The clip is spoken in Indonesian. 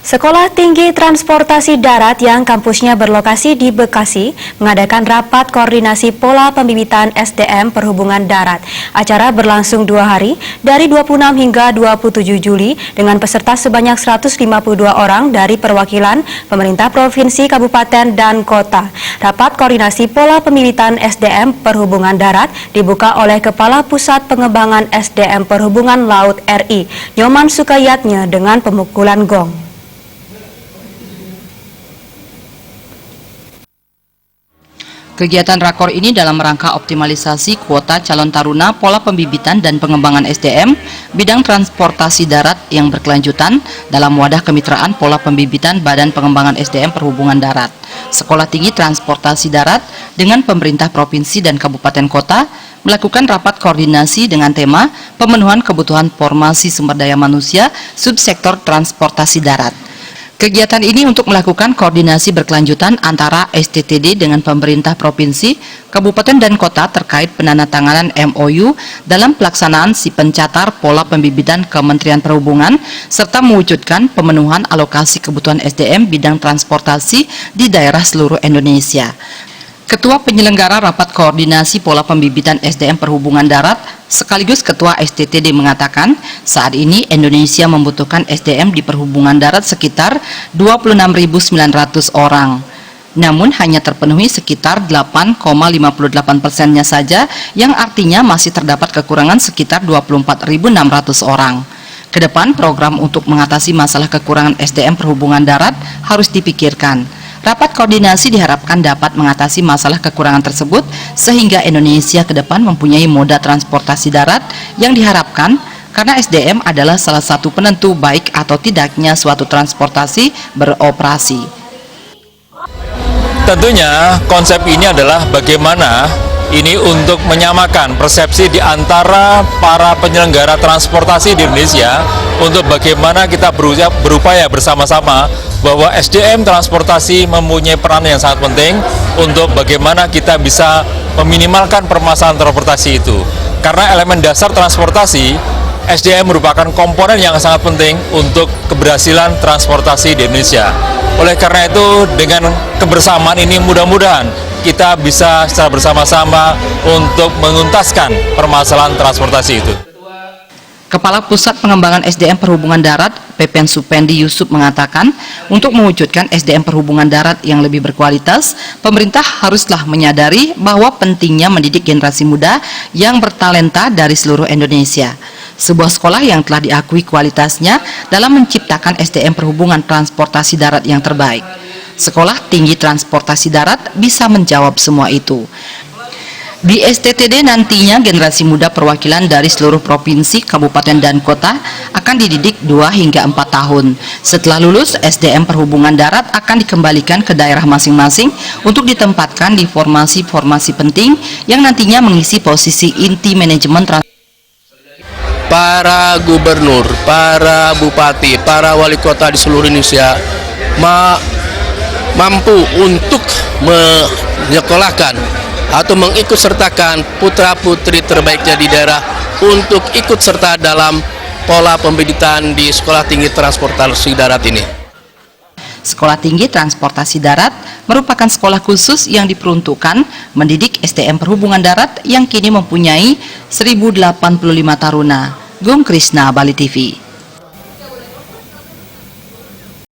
Sekolah Tinggi Transportasi Darat yang kampusnya berlokasi di Bekasi mengadakan rapat koordinasi pola pembibitan SDM perhubungan darat. Acara berlangsung 2 hari dari 26 hingga 27 Juli dengan peserta sebanyak 152 orang dari perwakilan pemerintah provinsi, kabupaten, dan kota. Rapat koordinasi pola pembibitan SDM perhubungan darat dibuka oleh Kepala Pusat Pengembangan SDM Perhubungan Laut RI, Nyoman Sukayatnya, dengan pemukulan gong. Kegiatan rakor ini dalam rangka optimalisasi kuota calon taruna pola pembibitan dan pengembangan SDM bidang transportasi darat yang berkelanjutan dalam wadah kemitraan pola pembibitan Badan Pengembangan SDM Perhubungan Darat. Sekolah Tinggi Transportasi Darat dengan pemerintah provinsi dan kabupaten kota melakukan rapat koordinasi dengan tema pemenuhan kebutuhan formasi sumber daya manusia subsektor transportasi darat. Kegiatan ini untuk melakukan koordinasi berkelanjutan antara STTD dengan pemerintah provinsi, kabupaten, dan kota terkait penandatanganan MOU dalam pelaksanaan si pencatar pola pembibitan Kementerian Perhubungan serta mewujudkan pemenuhan alokasi kebutuhan SDM bidang transportasi di daerah seluruh Indonesia. Ketua penyelenggara rapat koordinasi pola pembibitan SDM perhubungan darat sekaligus Ketua STTD mengatakan saat ini Indonesia membutuhkan SDM di perhubungan darat sekitar 26.900 orang. Namun hanya terpenuhi sekitar 8,58%-nya saja, yang artinya masih terdapat kekurangan sekitar 24.600 orang. Kedepan program untuk mengatasi masalah kekurangan SDM perhubungan darat harus dipikirkan. Rapat koordinasi diharapkan dapat mengatasi masalah kekurangan tersebut sehingga Indonesia ke depan mempunyai moda transportasi darat yang diharapkan, karena SDM adalah salah satu penentu baik atau tidaknya suatu transportasi beroperasi. Tentunya konsep ini adalah bagaimana ini untuk menyamakan persepsi di antara para penyelenggara transportasi di Indonesia untuk bagaimana kita berupaya bersama-sama bahwa SDM transportasi mempunyai peran yang sangat penting untuk bagaimana kita bisa meminimalkan permasalahan transportasi itu. Karena elemen dasar transportasi, SDM merupakan komponen yang sangat penting untuk keberhasilan transportasi di Indonesia. Oleh karena itu, dengan kebersamaan ini mudah-mudahan kita bisa secara bersama-sama untuk menuntaskan permasalahan transportasi itu. Kepala Pusat Pengembangan SDM Perhubungan Darat, Pepen Supendi Yusuf, mengatakan untuk mewujudkan SDM perhubungan darat yang lebih berkualitas, pemerintah haruslah menyadari bahwa pentingnya mendidik generasi muda yang bertalenta dari seluruh Indonesia. Sebuah sekolah yang telah diakui kualitasnya dalam menciptakan SDM perhubungan transportasi darat yang terbaik. Sekolah Tinggi Transportasi Darat bisa menjawab semua itu. Di STTD nantinya generasi muda perwakilan dari seluruh provinsi, kabupaten, dan kota akan dididik 2 hingga 4 tahun. Setelah lulus, SDM perhubungan darat akan dikembalikan ke daerah masing-masing untuk ditempatkan di formasi-formasi penting yang nantinya mengisi posisi inti manajemen para gubernur, para bupati, para wali kota di seluruh Indonesia mampu untuk menyekolahkan atau mengikutsertakan putra-putri terbaiknya di daerah untuk ikut serta dalam pola pembibitan di Sekolah Tinggi Transportasi Darat ini. Sekolah Tinggi Transportasi Darat merupakan sekolah khusus yang diperuntukkan mendidik SDM perhubungan darat yang kini mempunyai 1085 taruna. Gung Krisna, Bali TV.